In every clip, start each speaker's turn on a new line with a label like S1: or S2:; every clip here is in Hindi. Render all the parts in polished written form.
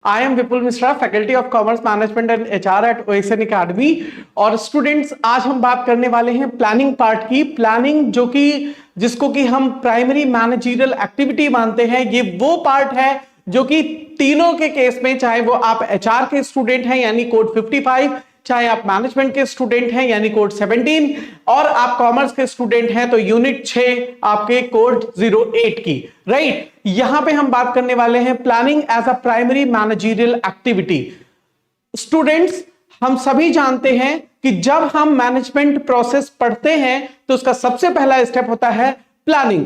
S1: I am Vipul Mishra, faculty of commerce management and HR at OSN academy. और स्टूडेंट्स, आज हम बात करने वाले हैं प्लानिंग पार्ट की। प्लानिंग जो कि जिसको कि हम प्राइमरी मैनेजरियल एक्टिविटी मानते हैं, ये वो पार्ट है जो कि तीनों के केस में, चाहे वो आप एचआर के स्टूडेंट हैं यानी कोड 55, चाहे आप मैनेजमेंट के स्टूडेंट हैं यानी कोड 17, और आप कॉमर्स के स्टूडेंट हैं तो यूनिट 6 आपके कोड 08 की, राइट। यहां पे हम बात करने वाले हैं planning as a primary managerial activity. Students, हम सभी जानते हैं कि जब हम मैनेजमेंट प्रोसेस पढ़ते हैं तो उसका सबसे पहला स्टेप होता है प्लानिंग।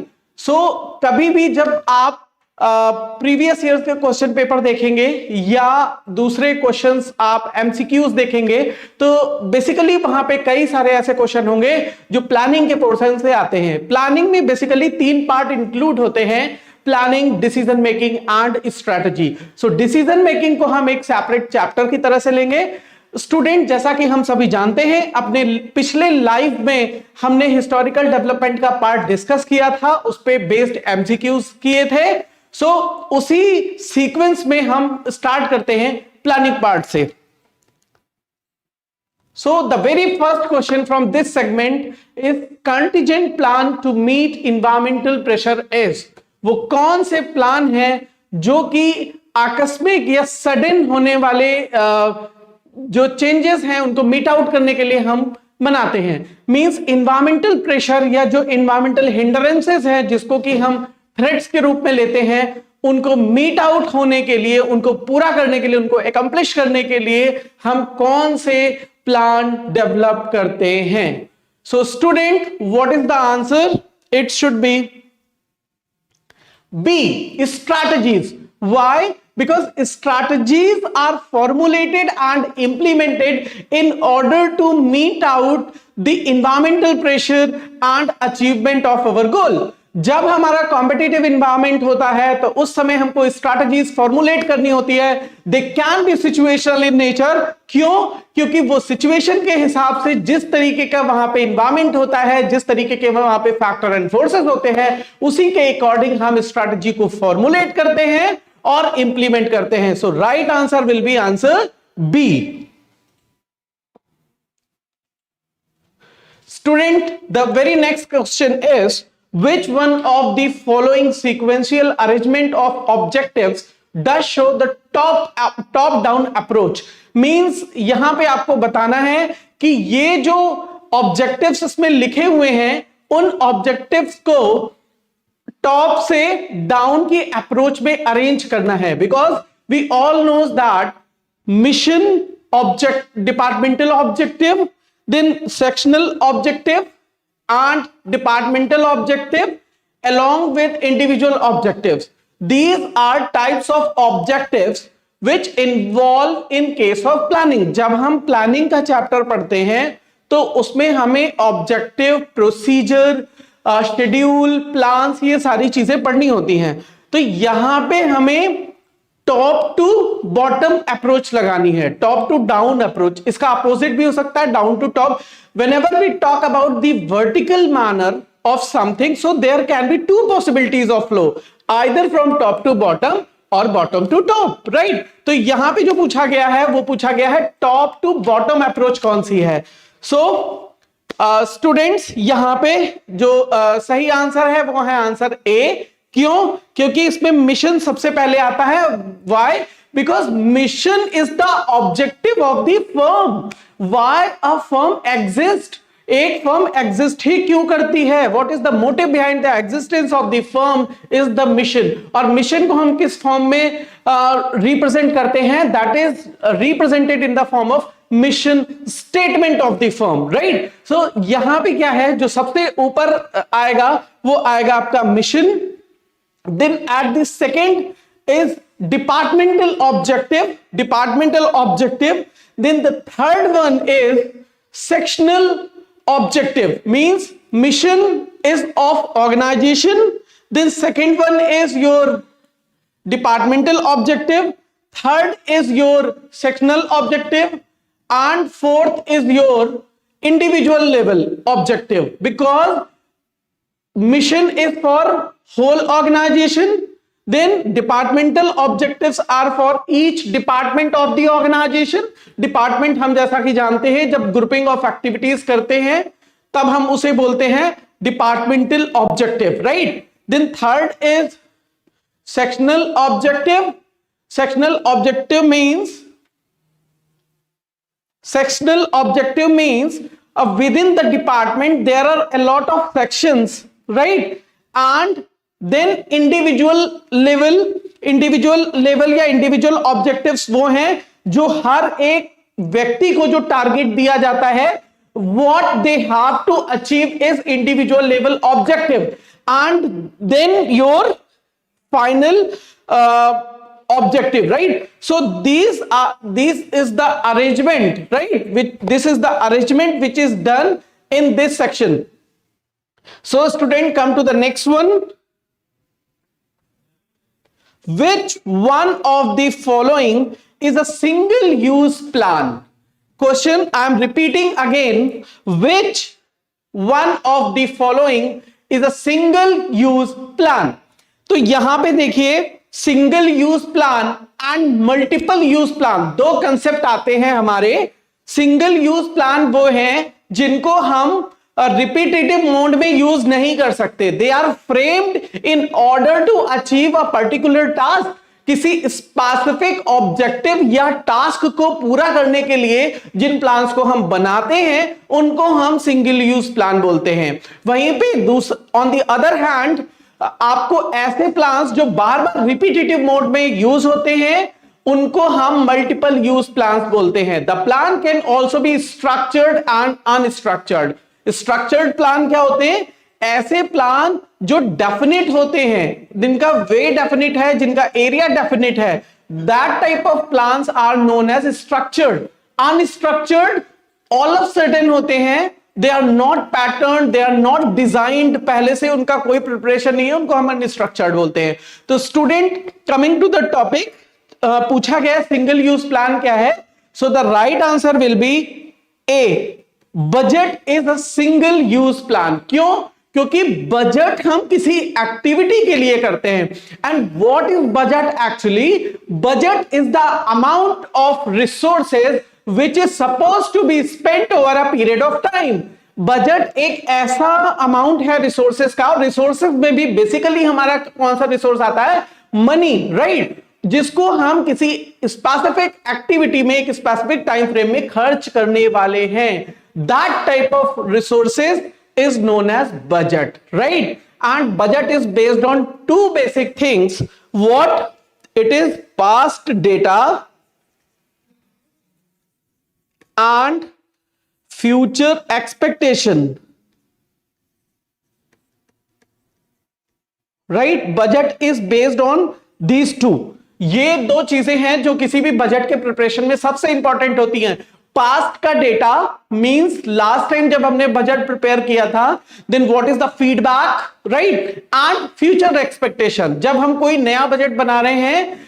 S1: कभी भी जब आप प्रीवियस ईयर के क्वेश्चन पेपर देखेंगे या दूसरे क्वेश्चंस आप एमसीक्यूज देखेंगे तो बेसिकली वहां पे कई सारे ऐसे क्वेश्चन होंगे जो प्लानिंग के पोर्शन से आते हैं। प्लानिंग में बेसिकली 3 पार्ट इंक्लूड होते हैं, planning, decision making and strategy. Decision making को हम एक सेपरेट चैप्टर की तरह से लेंगे। स्टूडेंट, जैसा कि हम सभी जानते हैं, अपने पिछले लाइव में हमने हिस्टोरिकल डेवलपमेंट का पार्ट डिस्कस किया था, उस पे बेस्ड एमसीक्यूज किए थे। उसी सीक्वेंस में हम स्टार्ट करते हैं प्लानिंग पार्ट से। The very first question from this segment is contingent plan to meet environmental pressure is। वो कौन से प्लान है जो कि आकस्मिक या सडन होने वाले जो चेंजेस हैं उनको मीट आउट करने के लिए हम बनाते हैं। मींस इन्वायरमेंटल प्रेशर या जो इन्वायरमेंटल हिंड्रेंसेस हैं जिसको कि हम थ्रेट्स के रूप में लेते हैं, उनको मीट आउट होने के लिए, उनको पूरा करने के लिए, उनको एकम्प्लिश करने के लिए हम कौन से प्लान डेवलप करते हैं। Student, what is the answer? It should be B, strategies. Why? Because strategies are formulated and implemented in order to meet out the environmental pressure and achievement of our goal। जब हमारा कॉम्पिटिटिव इन्वायरमेंट होता है तो उस समय हमको स्ट्रैटेजीज फॉर्मुलेट करनी होती है। They can be situational in nature. क्यों? क्योंकि वो सिचुएशन के हिसाब से जिस तरीके का वहां पे इन्वायरमेंट होता है, जिस तरीके के वहां पे फैक्टर एंड फोर्सेस होते हैं, उसी के अकॉर्डिंग हम स्ट्रैटेजी को फॉर्मुलेट करते हैं और इंप्लीमेंट करते हैं। So right answer will be answer B. Student, the very next question is which one of the following sequential arrangement of objectives does show the top down approach। means यहां पे आपको बताना है कि ये जो ऑब्जेक्टिव्स इसमें लिखे हुए हैं उन ऑब्जेक्टिव्स को टॉप से डाउन की अप्रोच में अरेंज करना है। Because we all knows that mission object, departmental objective, then sectional objective and departmental objective along with individual objectives. These are types of objectives which involve in case of planning। जब हम प्लानिंग का चैप्टर पढ़ते हैं तो उसमें हमें ऑब्जेक्टिव, प्रोसीजर, शेड्यूल, प्लान्स, ये सारी चीजें पढ़नी होती हैं। तो यहां पे हमें टॉप टू बॉटम अप्रोच लगानी है, टॉप टू डाउन अप्रोच। इसका अपोजिट भी हो सकता है, down to top. whenever we talk about the vertical manner of something, so there can be 2 possibilities of flow, either from top to bottom or bottom to top, right। तो यहां पे जो पूछा गया है वो पूछा गया है टॉप टू बॉटम अप्रोच कौन सी है। स्टूडेंट्स, यहां पे जो सही आंसर है वो है आंसर ए। क्यों? क्योंकि इसमें मिशन सबसे पहले आता है। Why? Because mission is the objective of the firm। Why a firm exists? एक फर्म एग्जिस्ट ही क्यों करती है? What is the motive behind the existence of the firm is the mission। और मिशन को हम किस फॉर्म में रिप्रेजेंट करते हैं? That is represented in the form of mission statement of the firm, right। So यहां पे क्या है, जो सबसे ऊपर आएगा वो आएगा आपका mission. Then at the second is departmental objective, then the third one is sectional objective, means mission is of organization, then second one is your departmental objective, third is your sectional objective, and fourth is your individual level objective। because mission is for whole organization, Then departmental objectives are for each department of the organization. Department हम जैसा कि जानते हैं जब grouping of activities करते हैं तब हम उसे बोलते हैं departmental objective, right? Then third is sectional objective. Sectional objective means within the department there are a lot of sections, right? And then individual level या individual objectives वो हैं जो हर एक व्यक्ति को जो टारगेट दिया जाता है, what they have to achieve is individual level objective, and then your final objective, right? So this is the arrangement, right? This is the arrangement which is done in this section. So student, come to the next one. Which one of the following is a single use plan? Question, I am repeating again. Which one of the following is a single use plan? तो यहां पे देखिए single use plan and multiple use plan, दो कंसेप्ट आते हैं हमारे। सिंगल यूज प्लान वो हैं जिनको हम रिपीटेटिव मोड में यूज नहीं कर सकते। They are framed in order to achieve a particular task. किसी स्पेसिफिक ऑब्जेक्टिव या टास्क को पूरा करने के लिए जिन प्लान्स को हम बनाते हैं उनको हम सिंगल यूज प्लान बोलते हैं। वहीं पे ऑन द अदर हैंड आपको ऐसे प्लान्स जो बार बार रिपीटेटिव मोड में यूज होते हैं उनको हम मल्टीपल यूज प्लान्स बोलते हैं। The plan can also be structured and unstructured. Structured plan क्या होते हैं? ऐसे प्लान जो डेफिनिट होते हैं, जिनका वे डेफिनिट है, जिनका एरिया डेफिनिट है, that type of plans are known as structured. Unstructured all of sudden होते हैं, they are not pattern, they are not designed, पहले से उनका कोई प्रिपरेशन नहीं है, उनको हम अनस्ट्रक्चर्ड बोलते हैं। तो student, coming to the topic, पूछा गया सिंगल यूज प्लान क्या है। So the right answer will be A, budget is a single use plan. क्यों? क्योंकि बजट हम किसी एक्टिविटी के लिए करते हैं। And what is budget actually? Budget is the amount of resources which is supposed to be spent over a period of time. Budget एक ऐसा अमाउंट है रिसोर्सेज का, रिसोर्सेज में भी बेसिकली हमारा कौन सा रिसोर्स आता है? Money, right? जिसको हम किसी स्पेसिफिक एक्टिविटी में एक स्पेसिफिक टाइम फ्रेम में खर्च करने वाले हैं। That type of resources is known as budget, right? And budget is based on two basic things. What? It is past data and future expectation, right? Budget is based on these two. ये दो चीजें हैं जो किसी भी बजट के प्रिपरेशन में सबसे इंपॉर्टेंट होती हैं। पास्ट का डेटा मींस लास्ट टाइम जब हमने बजट प्रिपेयर किया था, then what is the feedback, right? And future expectation, जब हम कोई नया बजट बना रहे हैं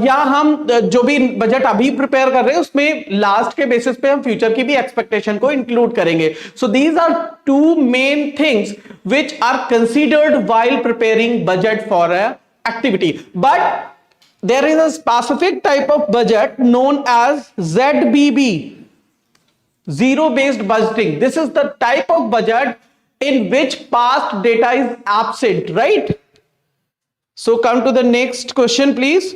S1: या हम जो भी बजट अभी प्रिपेयर कर रहे हैं उसमें लास्ट के बेसिस पे हम फ्यूचर की भी एक्सपेक्टेशन को इंक्लूड करेंगे। So these are two main things which are considered while preparing budget for a activity. But there is a specific type of budget known as ZBB, zero based budgeting. This is the type of budget in which past data is absent, right? So come to the next question please.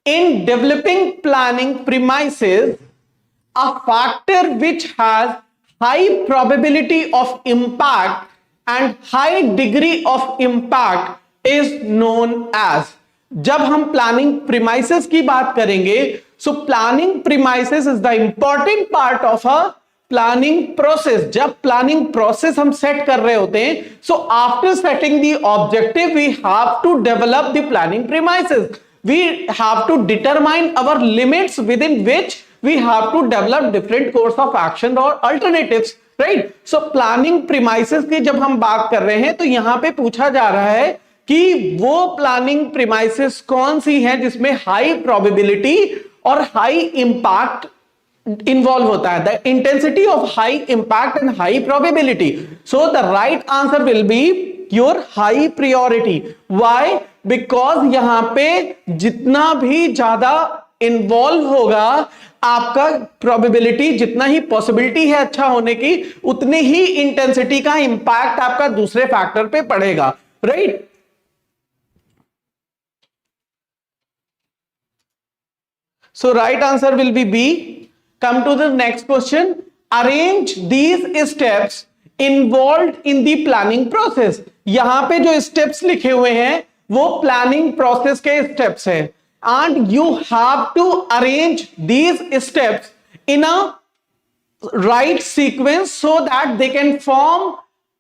S1: In developing planning premises, a factor which has high probability of impact and high degree of impact is known as, जब हम प्लानिंग प्रीमाइसेस की बात करेंगे, so planning premises is the important part of a planning process. जब प्लानिंग प्रोसेस हम सेट कर रहे होते हैं, so after setting the objective we have to develop the planning premises, we have to determine our limits within which we have to develop different course of action or alternatives, right? So planning premises की जब हम बात कर रहे हैं तो यहां पे पूछा जा रहा है कि वो प्लानिंग प्रीमाइसेस कौन सी हैं जिसमें हाई प्रोबेबिलिटी और हाई इंपैक्ट इन्वॉल्व होता है। The intensity of high impact and high probability. So the right answer will be your high priority. Why? Because यहां पे जितना भी ज्यादा इन्वॉल्व होगा आपका प्रोबेबिलिटी, जितना ही पॉसिबिलिटी है अच्छा होने की, उतनी ही इंटेंसिटी का इंपैक्ट आपका दूसरे फैक्टर पे पड़ेगा, right? So right answer will be B. Come to the next question. Arrange these steps involved in the planning process. यहां पे जो steps लिखे हुए हैं वो planning process के steps हैं, and you have to arrange these steps in a right sequence so that they can form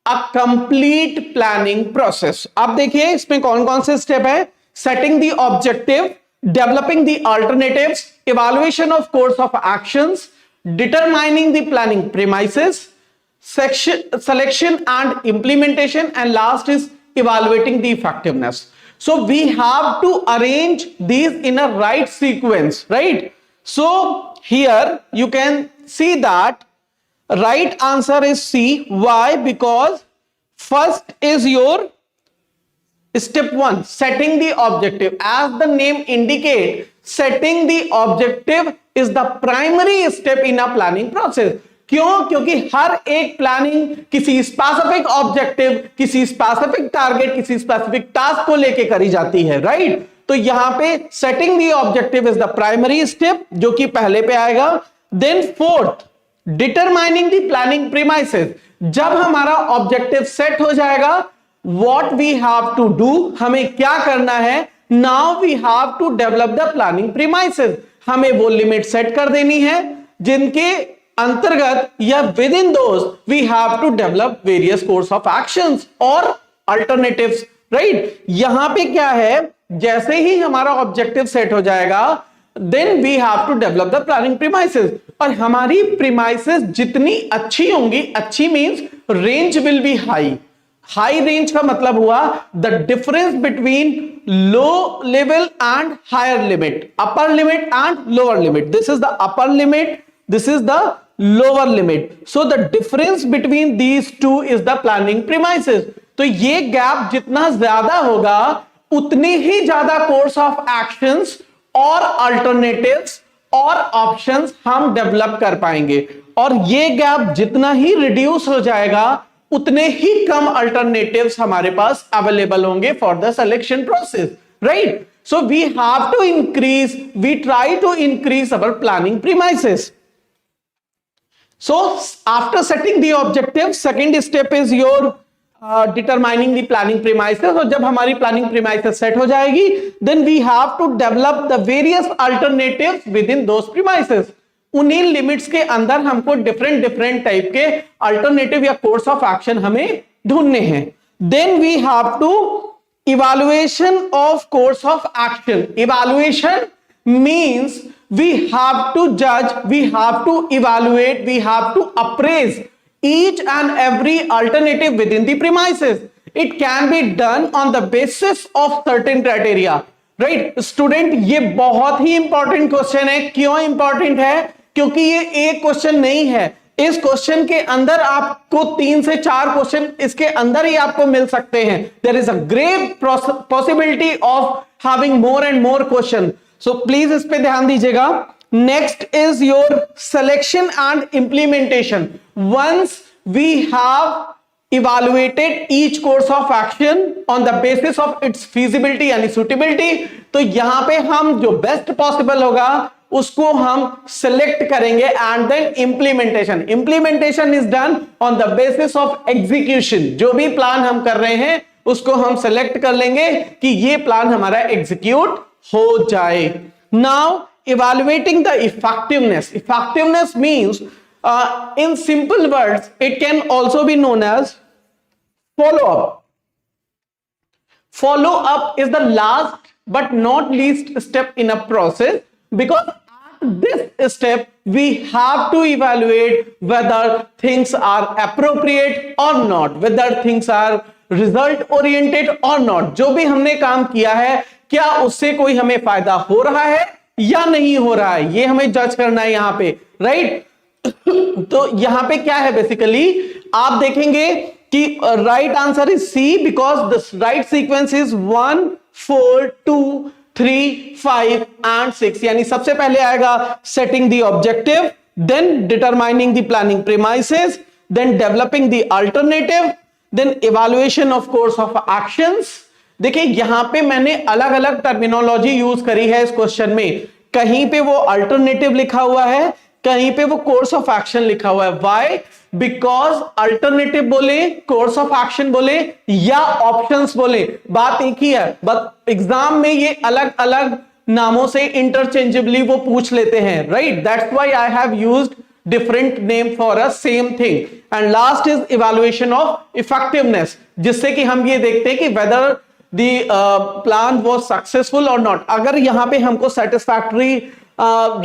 S1: a complete planning process. अब देखिए इसमें कौन कौन से स्टेप है? Setting the objective, developing the alternatives, evaluation of course of actions, determining the planning premises, selection and implementation, and last is evaluating the effectiveness. So we have to arrange these in a right sequence, right? So here you can see that right answer is C. Why? Because first is your step 1, setting the objective. As the name indicates, setting the objective is the primary step in a planning process. क्यों? क्योंकि हर एक प्लानिंग किसी स्पेसिफिक ऑब्जेक्टिव, किसी स्पेसिफिक टारगेट, किसी स्पेसिफिक टास्क को लेके करी जाती है, राइट? तो यहां पे setting the objective is the primary step, जो कि पहले पे आएगा। Then fourth, determining the planning premises. जब हमारा ऑब्जेक्टिव सेट हो जाएगा, what we have to do, हमें क्या करना है? Now we have to develop the planning premises. हमें वो लिमिट सेट कर देनी है जिनके अंतर्गत या within those we have to develop various course of actions और अल्टरनेटिव्स, राइट? यहां पे क्या है, जैसे ही हमारा ऑब्जेक्टिव सेट हो जाएगा, then we have to develop the planning premises. और हमारी प्रीमाइसेस जितनी अच्छी होंगी, अच्छी means range will be high. High range का मतलब हुआ the difference between low level and higher limit, upper limit and lower limit. This is the upper limit, this is the lower limit. So the difference between these two is the planning premises. तो ये गैप जितना ज्यादा होगा, उतनी ही ज्यादा कोर्स ऑफ एक्शंस और अल्टरनेटिव्स और ऑप्शंस हम डेवलप कर पाएंगे। और ये गैप जितना ही रिड्यूस हो जाएगा, उतने ही कम अल्टरनेटिव्स हमारे पास अवेलेबल होंगे for the selection process, right? So we have to increase, we try to increase our planning premises. So after setting the objective, second step is your determining the planning premises. और जब हमारी planning premises set हो जाएगी, then we have to develop the various alternatives within those premises. उन्हीं लिमिट्स के अंदर हमको डिफरेंट टाइप के अल्टरनेटिव या कोर्स ऑफ एक्शन हमें ढूंढने हैं. Then we have to evaluation of course of action. Evaluation means we have to judge, we have to evaluate, we have to appraise each and every alternative within the premises. It can be done on the basis of certain criteria, right? Student, ये बहुत ही इंपॉर्टेंट क्वेश्चन है. क्यों इंपॉर्टेंट है? क्योंकि ये एक क्वेश्चन नहीं है. इस क्वेश्चन के अंदर आपको 3 से 4 क्वेश्चन इसके अंदर ही आपको मिल सकते हैं. There is a great possibility of having more and more questions. So please इस पे ध्यान दीजिएगा. Next is your selection and implementation. Once we have evaluated each course of action on the basis of its feasibility and suitability, तो यहां पे हम जो best possible होगा उसको हम select करेंगे and then implementation. Implementation is done on the basis of execution. जो भी प्लान हम कर रहे हैं उसको हम select कर लेंगे कि ये प्लान हमारा execute हो जाए. Now evaluating the effectiveness. Effectiveness means in simple words it can also be known as follow up. Follow up is the last but not least step in a process, because at this step we have to evaluate whether things are appropriate or not, whether things are result oriented or not. जो भी हमने काम किया है, क्या उससे कोई हमें फायदा हो रहा है या नहीं हो रहा है, ये हमें जज करना है यहां पे, राइट? तो यहां पे क्या है, बेसिकली आप देखेंगे कि right answer is C, because the right sequence is 1 4 2 3 5 and 6। यानी सबसे पहले आएगा setting the objective, then determining the planning premises, then developing the alternative, then evaluation of course of actions. देखिए यहां पे मैंने अलग अलग टर्मिनोलॉजी यूज करी है इस क्वेश्चन में। कहीं पे वो अल्टरनेटिव लिखा हुआ है, कहीं पे वो कोर्स ऑफ एक्शन लिखा हुआ है। व्हाई? बिकॉज अल्टरनेटिव बोले, कोर्स ऑफ एक्शन बोले या ऑप्शंस बोले, बात एक ही है, बट एग्जाम में ये अलग अलग नामों से इंटरचेंजेबली वो पूछ लेते हैं, right? That's why I have used different name for a same thing. And last is evaluation of effectiveness, जिससे कि हम ये देखते हैं कि whether the plan was successful or not. अगर यहां पे हमको satisfactory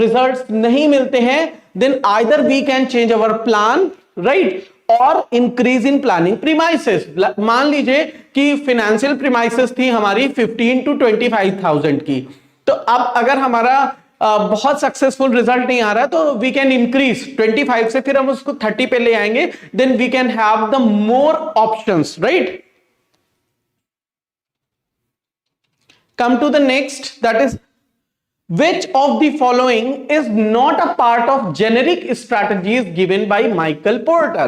S1: results नहीं मिलते हैं, then either we can change our plan, right? और increase in planning premises. मान लीजिए कि financial premises थी हमारी 15 to 25,000 की, तो अब अगर हमारा बहुत सक्सेसफुल रिजल्ट नहीं आ रहा है तो वी कैन इंक्रीज 25 से, फिर हम उसको 30 पे ले आएंगे, then we can have the more options, right? Come to the next, that is which of the following is not a part of generic strategies given by Michael Porter?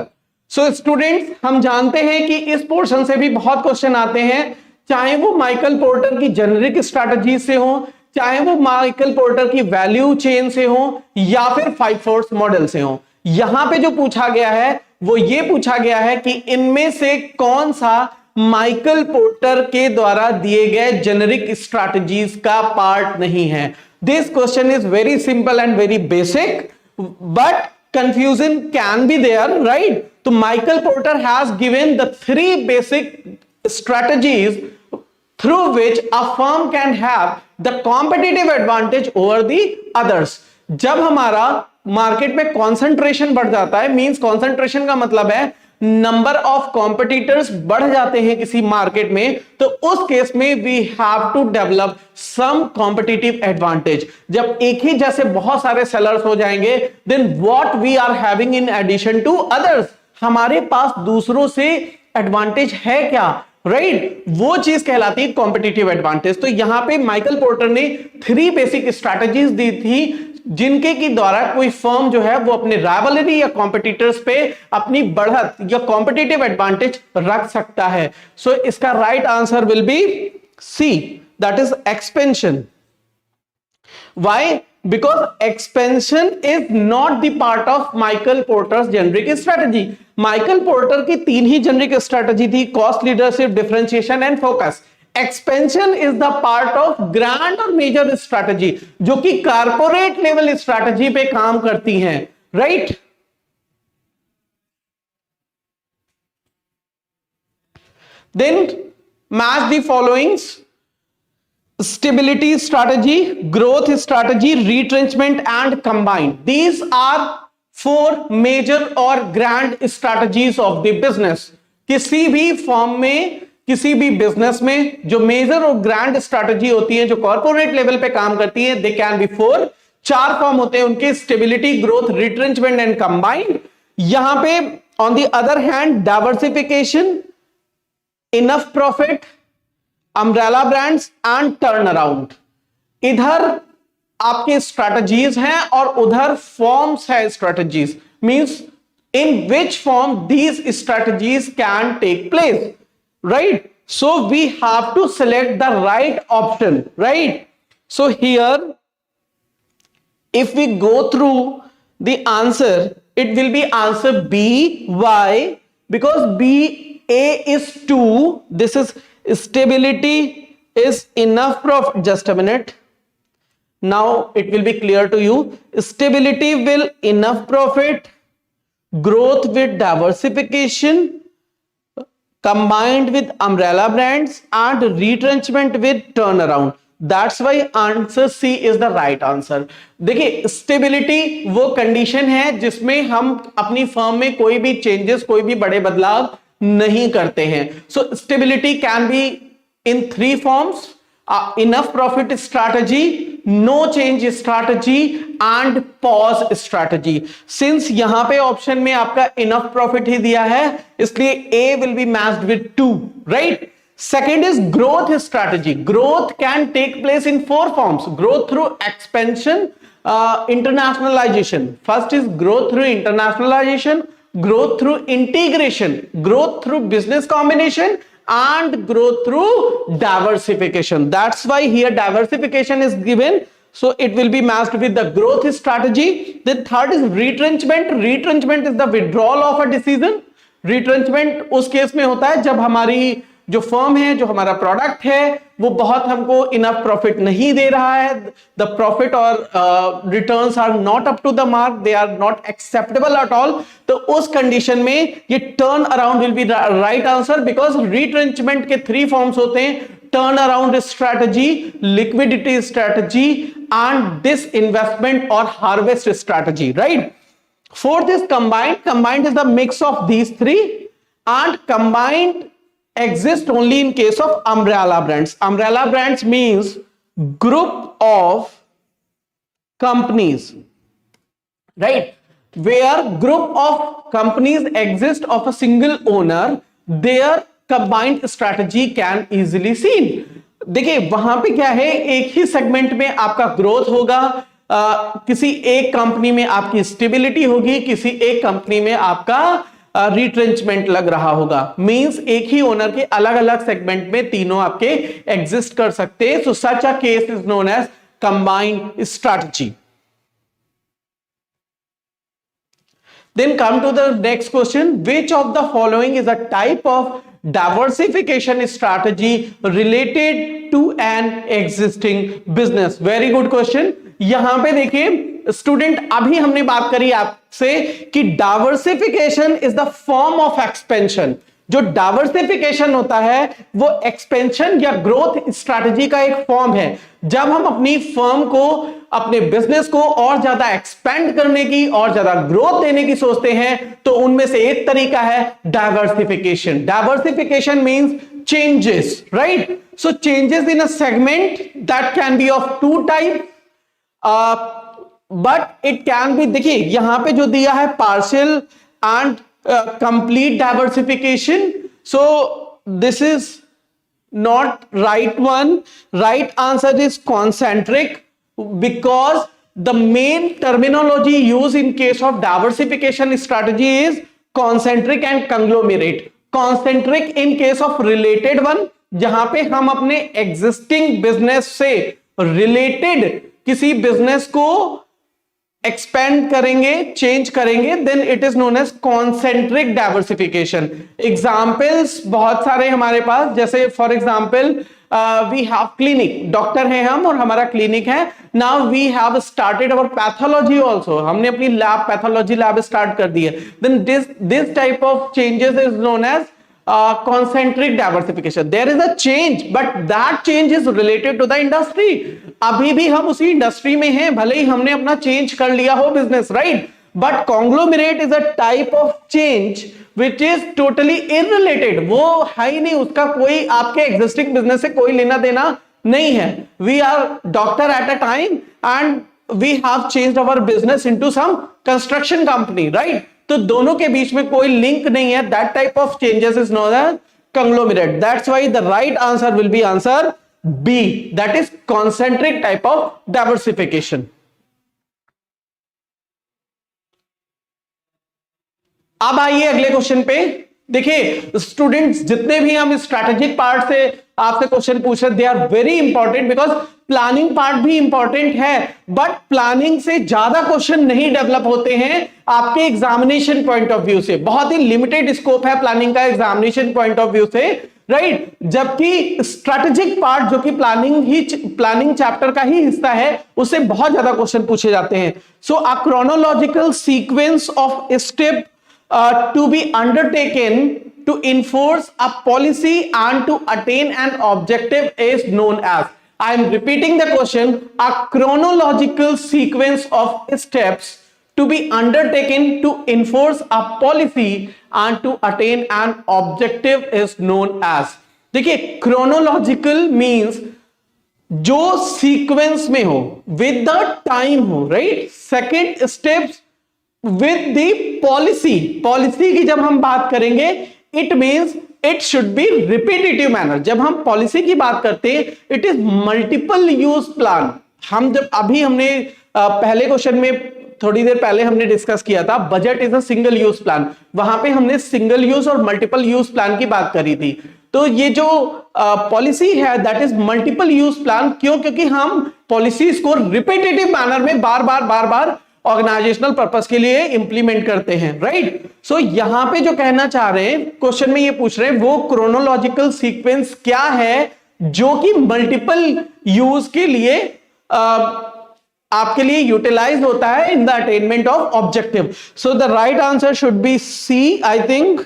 S1: So students, हम जानते हैं कि इस पोर्शन से भी बहुत क्वेश्चन आते हैं, चाहे वो माइकल पोर्टर की जेनेरिक स्ट्रैटेजी से हो, चाहे वो माइकल पोर्टर की वैल्यू चेन से हो, या फिर 5 फोर्स मॉडल से हो। यहां पे जो पूछा गया है वो ये पूछा गया है कि इनमें से कौन सा माइकल पोर्टर के द्वारा दिए गए जेनेरिक स्ट्रैटेजीज का पार्ट नहीं है। This question is very simple and very basic, but confusion can be there, right? तो Michael Porter has given the 3 basic strategies through which a firm can have the competitive advantage over the others. जब हमारा मार्केट में कंसंट्रेशन बढ़ जाता है, मींस कंसंट्रेशन का मतलब है नंबर ऑफ कॉम्पिटिटर्स बढ़ जाते हैं किसी मार्केट में, तो उस केस में we have to develop some competitive advantage. जब एक ही जैसे बहुत सारे सेलर्स हो जाएंगे, then what we are having in addition to others, हमारे पास दूसरों से एडवांटेज है क्या, राइट? वो चीज कहलाती है कॉम्पिटिटिव एडवांटेज। तो यहां पे माइकल पोर्टर ने 3 बेसिक स्ट्रैटेजीज दी थी जिनके की द्वारा कोई फर्म जो है वो अपने राइवलरी या कॉम्पिटिटर्स पे अपनी बढ़त या कॉम्पिटिटिव एडवांटेज रख सकता है। सो इसका right answer will be C, that is expansion. Why? Because expansion is not the part of Michael Porter's generic strategy. Michael Porter की 3 ही generic strategy थी, cost leadership, differentiation and focus. Expansion is the part of grand और major strategy जो कि corporate level strategy पे काम करती हैं, right? Then match the followings: stability strategy, growth strategy, retrenchment and combine. These are 4 major और grand strategies of the business. किसी भी फॉर्म में, किसी भी बिजनेस में जो मेजर और ग्रैंड स्ट्रैटेजी होती है जो कॉर्पोरेट लेवल पे काम करती है, दे कैन बी 4 फॉर्म होते हैं उनके: stability, growth, retrenchment and combined. यहां पे on the other hand diversification, enough profit, umbrella brands and turn around. इधर आपके स्ट्रैटेजीज हैं और उधर फॉर्म्स है strategies, means in which form these strategies can take place, right? So we have to select the right option, right? So here if we go through the answer, it will be answer B. Why? Because B, A is 2, this is stability is enough profit. Just a minute, now it will be clear to you. Stability will enough profit, growth with diversification, combined with umbrella brands and retrenchment with turnaround. That's why answer C is the right answer. देखिए स्टेबिलिटी वो कंडीशन है जिसमें हम अपनी फर्म में कोई भी चेंजेस, कोई भी बड़े बदलाव नहीं करते हैं। So stability can be in 3 forms: enough profit strategy, no change strategy and pause strategy. Since यहां पे ऑप्शन में आपका इनफ प्रॉफिट ही दिया है, इसलिए A will be matched with 2, right. Second is growth strategy. Growth can take place in 4 forms. Growth through expansion, internationalization. First is growth through internationalization, growth through integration, growth through business combination, and growth through diversification. That's why here diversification is given. So it will be matched with the growth strategy. The third is retrenchment. Retrenchment is the withdrawal of a decision. Retrenchment उस केस में होता है जब हमारी जो फर्म है, जो हमारा प्रोडक्ट है, वो बहुत हमको इनफ प्रॉफिट नहीं दे रहा है, द प्रॉफिट और returns are not up to the mark, they are not acceptable at all. तो उस कंडीशन में ये turn around will be right answer, because retrenchment के 3 फॉर्म्स होते हैं, turn around strategy, liquidity strategy and disinvestment और harvest strategy, right. Fourth is combined. Combined is the mix of these 3, and combined exist only in case of umbrella brands. Umbrella brands means group of companies, right, where group of companies exist of a single owner, their combined strategy can easily seen. देखिए वहां पे क्या है, एक ही सेगमेंट में आपका ग्रोथ होगा, किसी एक कंपनी में आपकी स्टेबिलिटी होगी, किसी एक कंपनी में आपका रिट्रेंचमेंट लग रहा होगा। मींस एक ही ओनर के अलग अलग सेगमेंट में तीनों आपके एग्जिस्ट कर सकते हैं। So such a case is known as combined strategy. Then come to the next question. Which of the following is a type of diversification strategy related to an existing business? Very good question. यहां पे देखिए स्टूडेंट, अभी हमने बात करी आपसे कि diversification is the form of expansion. जो डाइवर्सिफिकेशन होता है वो एक्सपेंशन या ग्रोथ स्ट्रैटेजी का एक फॉर्म है। जब हम अपनी फर्म को, अपने बिजनेस को और ज्यादा एक्सपेंड करने की और ज्यादा ग्रोथ देने की सोचते हैं, तो उनमें से एक तरीका है diversification. Diversification means changes, right. So changes in a segment that can be of 2 type, but it can be, देखिए यहां पे जो दिया है partial and complete diversification, so this is not right one. Right answer is concentric, because the main terminology used in case of diversification strategy is concentric and conglomerate. Concentric in case of related one, जहां पे हम अपने existing business से related किसी business को एक्सपेंड करेंगे, चेंज करेंगे, then it is known as concentric diversification. Examples बहुत सारे हमारे पास, जैसे for example we have clinic, doctor हैं हम और हमारा क्लिनिक है। Now we have started our pathology also, हमने अपनी लैब, पैथोलॉजी लैब स्टार्ट कर दी है। Then this type of changes is known as concentric diversification. There is a change, but that change is related to the industry. अभी भी हम उसी इंडस्ट्री में हैं, भले ही हमने अपना चेंज कर लिया हो business, right, but conglomerate is a type of change which is totally irrelated. वो है ही नहीं, उसका कोई आपके एग्जिस्टिंग बिजनेस से कोई लेना देना नहीं है। We are doctor at a time and we have changed our business into some construction company, right. तो दोनों के बीच में कोई लिंक नहीं है। That type of changes is known as conglomerate. That's why the right answer will be answer B, that is concentric type of diversification. अब आइए अगले क्वेश्चन पे। देखिए स्टूडेंट्स, जितने भी हम स्ट्रैटेजिक पार्ट से आपसे क्वेश्चन पूछ रहे, they are very important, because planning part भी इंपॉर्टेंट है, बट प्लानिंग से ज्यादा क्वेश्चन नहीं डेवलप होते हैं आपके एग्जामिनेशन पॉइंट ऑफ व्यू से। बहुत ही लिमिटेड स्कोप है प्लानिंग का एग्जामिनेशन पॉइंट ऑफ व्यू से, राइट। जबकि स्ट्रैटेजिक पार्ट, जो कि प्लानिंग चैप्टर का ही हिस्सा है, उससे बहुत ज्यादा क्वेश्चन पूछे जाते हैं। So a chronological sequence of step to be undertaken to enforce a policy and to attain an objective is known as, I am repeating the question, a chronological sequence of steps to be undertaken to enforce a policy and to attain an objective is known as। देखिए chronological means जो सीक्वेंस में हो, विद द टाइम हो, right. Second steps with the policy. Policy की जब हम बात करेंगे, it means it should B repetitive manner. जब हम पॉलिसी की बात करते हैं, it is multiple use plan. हम जब अभी हमने पहले क्वेश्चन में थोड़ी देर पहले हमने डिस्कस किया था, budget is a single use plan, वहां पे हमने सिंगल यूज और मल्टीपल यूज प्लान की बात करी थी। तो ये जो पॉलिसी है that is multiple use plan. क्यों? क्योंकि हम पॉलिसीज को रिपीटेटिव मैनर में बार बार ऑर्गेनाइजेशनल पर्पस के लिए इंप्लीमेंट करते हैं, राइट। सो यहां पे जो कहना चाह रहे हैं, क्वेश्चन में ये पूछ रहे हैं वो क्रोनोलॉजिकल सीक्वेंस क्या है जो कि मल्टीपल यूज के लिए आपके लिए यूटिलाइज होता है in the attainment of objective. So the right answer should be C, I think.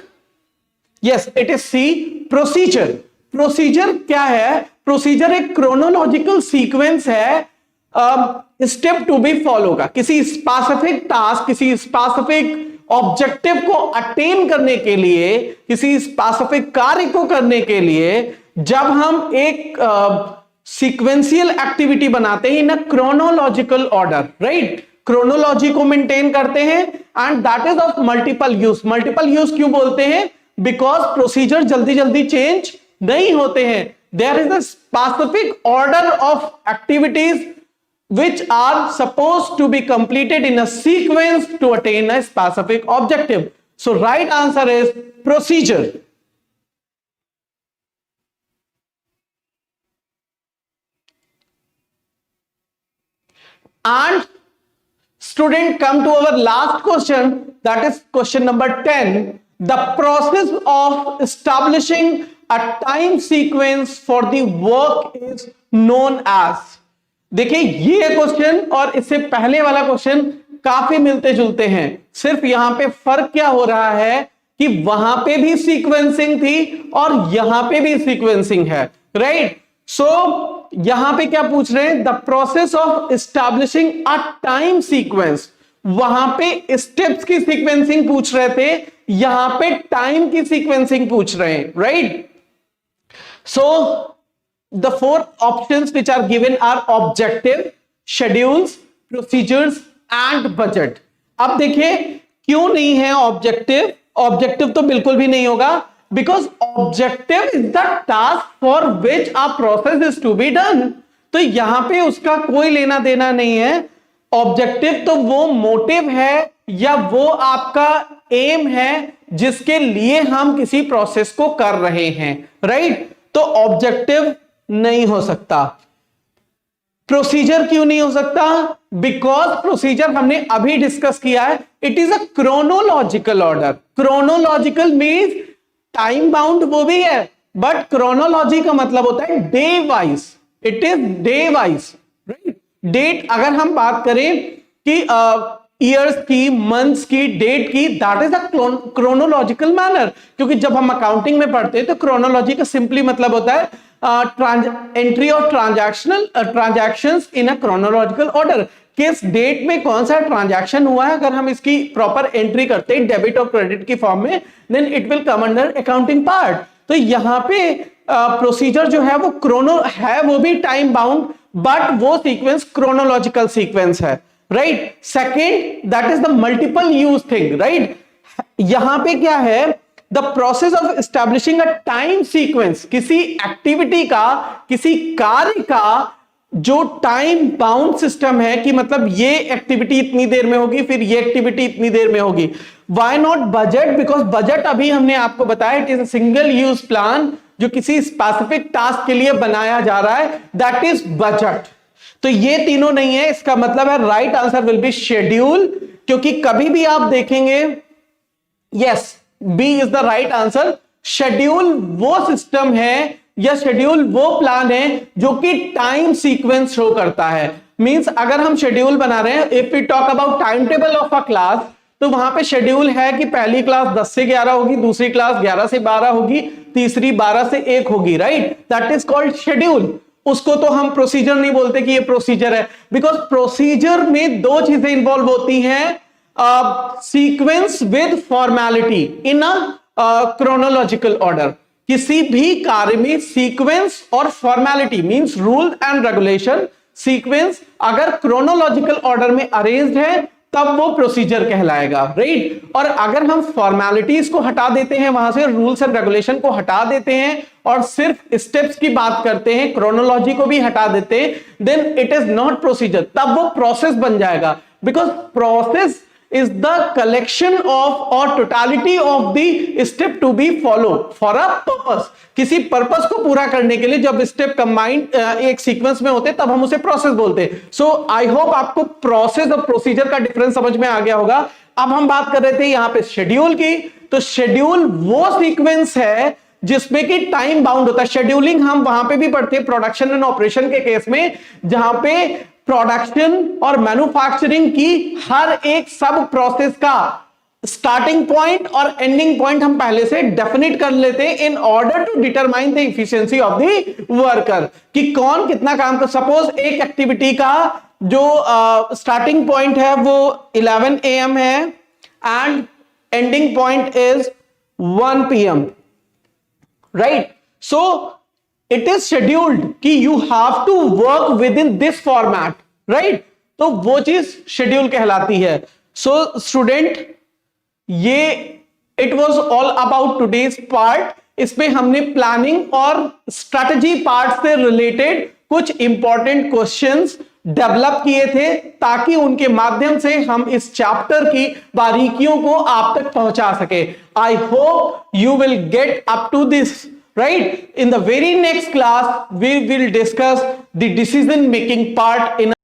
S1: Yes, it is C, procedure. Procedure क्या है? प्रोसीजर एक क्रोनोलॉजिकल सीक्वेंस है, स्टेप टू बी फॉलो का, किसी स्पेसिफिक टास्क, किसी स्पेसिफिक ऑब्जेक्टिव को अटेन करने के लिए, किसी स्पेसिफिक कार्य को करने के लिए जब हम एक सीक्वेंशियल एक्टिविटी बनाते हैं in a chronological order, right. Chronology को मेंटेन करते हैं and that is of multiple use. Multiple use क्यों बोलते हैं? बिकॉज प्रोसीजर जल्दी जल्दी चेंज नहीं होते हैं। There is a specific order of activities which are supposed to be completed in a sequence to attain a specific objective. So right answer is procedure. And student, come to our last question, that is question number 10. The process of establishing a time sequence for the work is known as. देखिए ये क्वेश्चन और इससे पहले वाला क्वेश्चन काफी मिलते जुलते हैं। सिर्फ यहां पे फर्क क्या हो रहा है कि वहां पे भी सीक्वेंसिंग थी और यहां पे भी सीक्वेंसिंग है, राइट। सो यहां पे क्या पूछ रहे हैं? The process of establishing a time sequence. वहां पे स्टेप्स की सीक्वेंसिंग पूछ रहे थे, यहां पे टाइम की सीक्वेंसिंग पूछ रहे हैं, right. So the four options which are given are objective, schedules, procedures and budget. अब देखिए क्यों नहीं है ऑब्जेक्टिव? ऑब्जेक्टिव तो बिल्कुल भी नहीं होगा, because objective is the task for which a process is to be done. तो यहां पे उसका कोई लेना देना नहीं है। ऑब्जेक्टिव तो वो मोटिव है या वो आपका एम है जिसके लिए हम किसी प्रोसेस को कर रहे हैं, राइट। तो ऑब्जेक्टिव नहीं हो सकता। प्रोसीजर क्यों नहीं हो सकता? बिकॉज प्रोसीजर हमने अभी डिस्कस किया है, it is a chronological order. Chronological means time bound वो भी है, बट क्रोनोलॉजी का मतलब होता है day wise. It is day wise, right. Date अगर हम बात करें कि ईयर्स की, मंथ्स की, डेट की, that is a chronological manner. क्योंकि जब हम अकाउंटिंग में पढ़ते हैं तो क्रोनोलॉजी का सिंपली मतलब होता है entry of transactions in a chronological order. किस डेट में कौन सा ट्रांजैक्शन हुआ है, अगर हम इसकी प्रॉपर एंट्री करते हैं डेबिट और क्रेडिट की फॉर्म में, then it will come under accounting part. तो यहां पे प्रोसीजर जो है वो क्रोनो है, वो भी टाइम बाउंड, बट वो सीक्वेंस क्रोनोलॉजिकल सीक्वेंस है, right. Second, that is the multiple use thing, right. यहां पे क्या है? The process of establishing a time sequence, किसी एक्टिविटी का, किसी कार्य का जो टाइम बाउंड सिस्टम है कि मतलब ये एक्टिविटी इतनी देर में होगी, फिर ये एक्टिविटी इतनी देर में होगी। Why not budget? Because budget अभी हमने आपको बताया it is a single use plan जो किसी स्पेसिफिक टास्क के लिए बनाया जा रहा है, दैट इज बजट। तो ये तीनों नहीं है, इसका मतलब है right answer will be schedule. क्योंकि कभी भी आप देखेंगे, yes, B is the right answer. Schedule वो सिस्टम है या शेड्यूल वो प्लान है जो कि टाइम सीक्वेंस शो करता है। मींस अगर हम शेड्यूल बना रहे हैं, if we talk about time table of a class, तो वहां पे शेड्यूल है कि पहली क्लास 10 से 11 होगी, दूसरी क्लास 11 से 12 होगी, तीसरी 12 से 1 होगी, right. That is called schedule. उसको तो हम प्रोसीजर नहीं बोलते कि ये प्रोसीजर है, बिकॉज प्रोसीजर में दो चीजें इंवॉल्व होती हैं, sequence with formality in a chronological order. किसी भी कार्य में सीक्वेंस और formality means rule and regulation, sequence अगर क्रोनोलॉजिकल ऑर्डर में अरेंज्ड है तब वो प्रोसीजर कहलाएगा, राइट। और अगर हम फॉर्मेलिटीज को हटा देते हैं, वहां से रूल्स एंड रेगुलेशन को हटा देते हैं और सिर्फ स्टेप्स की बात करते हैं, क्रोनोलॉजी को भी हटा देते हैं, then it is not procedure, तब वो प्रोसेस बन जाएगा। Because process is the collection of or totality of the step to be followed for a purpose। किसी पर्पस को पूरा करने के लिए जब स्टेप कंबाइंड एक सीक्वेंस में होते तब हम उसे प्रोसेस बोलते हैं। सो आई होप आपको प्रोसेस और प्रोसीजर का डिफरेंस समझ में आ गया होगा। अब हम बात कर रहे थे यहां पे शेड्यूल की, तो शेड्यूल वो सीक्वेंस है जिसमें कि टाइम बाउंड होता है। शेड्यूलिंग हम वहां पे भी पढ़ते हैं प्रोडक्शन एंड ऑपरेशन के केस में, जहां पे प्रोडक्शन और मैन्युफैक्चरिंग की हर एक सब प्रोसेस का स्टार्टिंग पॉइंट और एंडिंग पॉइंट हम पहले से डेफिनेट कर लेते हैं in order to determine the efficiency of the worker, कि कौन कितना काम कर। सपोज एक एक्टिविटी का जो स्टार्टिंग पॉइंट है वो 11 AM है and ending point is 1 PM, right. So it is scheduled कि you have to work within this format, right? तो वो चीज शेड्यूल कहलाती है। So student, ये it was all about today's part। इसमें हमने प्लानिंग और स्ट्रेटजी पार्ट से रिलेटेड कुछ इंपॉर्टेंट क्वेश्चंस डेवलप किए थे ताकि उनके माध्यम से हम इस चैप्टर की बारीकियों को आप तक पहुंचा सके। I hope you will get up to this, right? In the very next class we will discuss the decision making part in